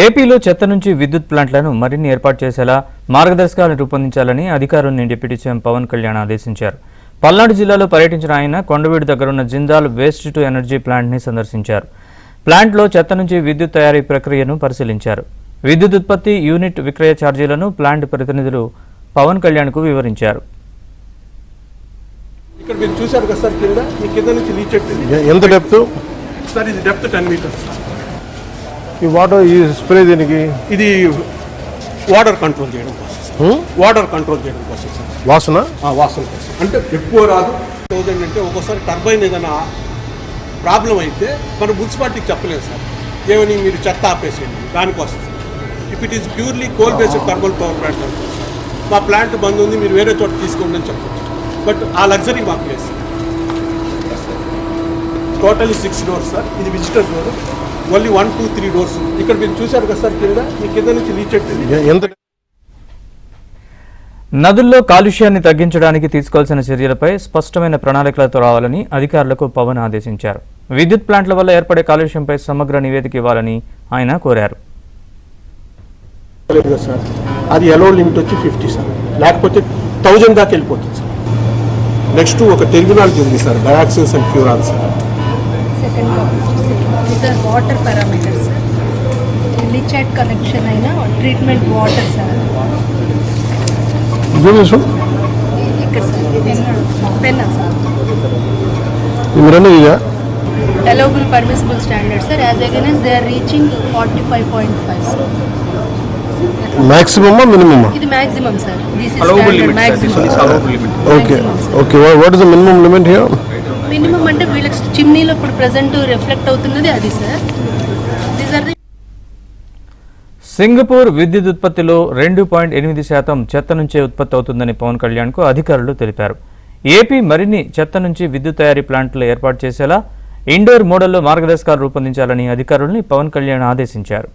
ఏపీలో చెత్త నుంచి విద్యుత్ ప్లాంట్లను మరిన్ని ఏర్పాటు చేసేలా మార్గదర్శకాలను రూపొందించాలని అధికారులను డిప్యూటీ సీఎం పవన్ కళ్యాణ్ ఆదేశించారు. పల్నాడు జిల్లాలో పర్యటించిన ఆయన కొండవీడు దగ్గరున్న జిందాల్ వేస్ట్ టు ఎనర్జీ ప్లాంట్ని సందర్శించారు. ప్లాంట్లో చెత్త నుంచి విద్యుత్ తయారీ ప్రక్రియను పరిశీలించారు. విద్యుత్ ఉత్పత్తి, యూనిట్ విక్రయ ఛార్జీలను ప్లాంట్ ప్రతినిధులు పవన్ కళ్యాణ్కు వివరించారు. ఇక్కడ మీరు చూశారు కదా సార్, కింద నుంచి రీచ్ ఎంత డెప్త్ సార్? ఇది డెప్త్ 10 మీటర్స్. ఈ వాటర్ ఈ స్ప్రే దీనికి ఇది వాటర్ కంట్రోల్ చేయడం కోసం, వాటర్ కంట్రోల్ చేయడం కోసం సార్. వాసన వాసన కోసం అంటే ఎక్కువ రాదు. 1000 అంటే ఒక్కోసారి టర్బైన్ ఏదైనా ప్రాబ్లం అయితే మనం మున్సిపాలిటీకి చెప్పలేదు సార్, ఏమని మీరు చెత్త ఆపేసేయండి దానికోసం sir. If it is purely coal based thermal power plant అనుకో సార్, మా ప్లాంట్ బంద్ ఉంది, మీరు వేరే చోట తీసుకోండి అని చెప్పచ్చు. బట్ ఆ లగ్జరీ మాకు లేదు సార్. Totally 6 doors sir. ఇది విజిటర్ డోర్, ఓన్లీ 1, 2, 3 డోర్స్. ఇక్కడ మీరు చూశారు కదా సార్, కింద నుంచి రీచ్ ఎంత. నదుల్లో కాలుష్యాన్ని తగ్గించడానికి తీసుకోవాల్సిన చర్యలపై స్పష్టమైన ప్రణాళికలతో రావాలని అధికారులకు పవన్ ఆదేశించారు. విద్యుత్ ప్లాంట్ల వల్ల ఏర్పడే కాలుష్యంపై సమగ్ర నివేదిక ఇవ్వాలని ఆయన కోరారు. సార్ అది ఎలో లిమిట్ వచ్చి 50 సార్, లేకపోతే 1000 దాకా వెళ్ళిపోతుంది సార్. నెక్స్ట్ ఒక టెర్మినాలజీ ఉంది sir, dioxins and furans sir. Second water parameters sir, leachate connection అయిన ట్రీట్మెంట్ వాటర్ సార్. ఇక్కడ sir Penna sir. allowable permissible standards sir, as against they are reaching 45.5 sir. Maximum or minimum? This maximum sir. This is allowable standard limit, maximum. this is allowable limit. Okay. Okay. What is the minimum limit here? Minimum అంటే వీళ్ళకి చిమ్నీలో ఇప్పుడు present reflect అవుతున్నది అది sir. These are the. Singapore విద్యుత్ ఉత్పత్తిలో 2.8% చెత్త నుంచే ఉత్పత్తి అవుతుందని పవన్ కళ్యాణ్కు అధికారులు తెలిపారు. ఏపీ మరిన్ని చెత్త నుంచి విద్యుత్ తయారీ ప్లాంట్లు ఏర్పాటు చేసేలా ఇండోర్ మోడల్లో మార్గదర్శకాలు రూపొందించాలని అధికారుల్ని పవన్ కళ్యాణ్ ఆదేశించారు.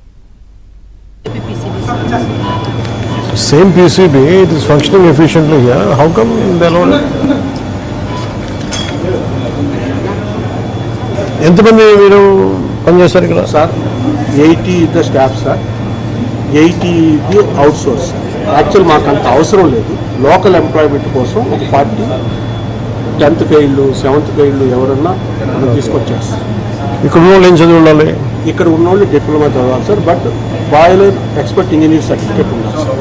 Same PCB, it is functioning efficiently here. How come they don't? ఎంతమంది మీరు పనిచేస్తారు ఇక్కడ sir? 80 the staff sir, 80 the out source. Actual మాకు అంత అవసరం లేదు, లోకల్ ఎంప్లాయ్మెంట్ కోసం ఒక 40 10th ఫెయిల్డ్ 7th ఫెయిల్డ్ ఎవరన్నా మనం తీసుకొచ్చేస్తాం. ఇక్కడ ఉన్న వాళ్ళు ఏం చదివి ఉండాలి? ఇక్కడ ఉన్న వాళ్ళు డిప్లొమా చదవాలి sir, but boiler expert engineer certificate ఉండాలి సార్.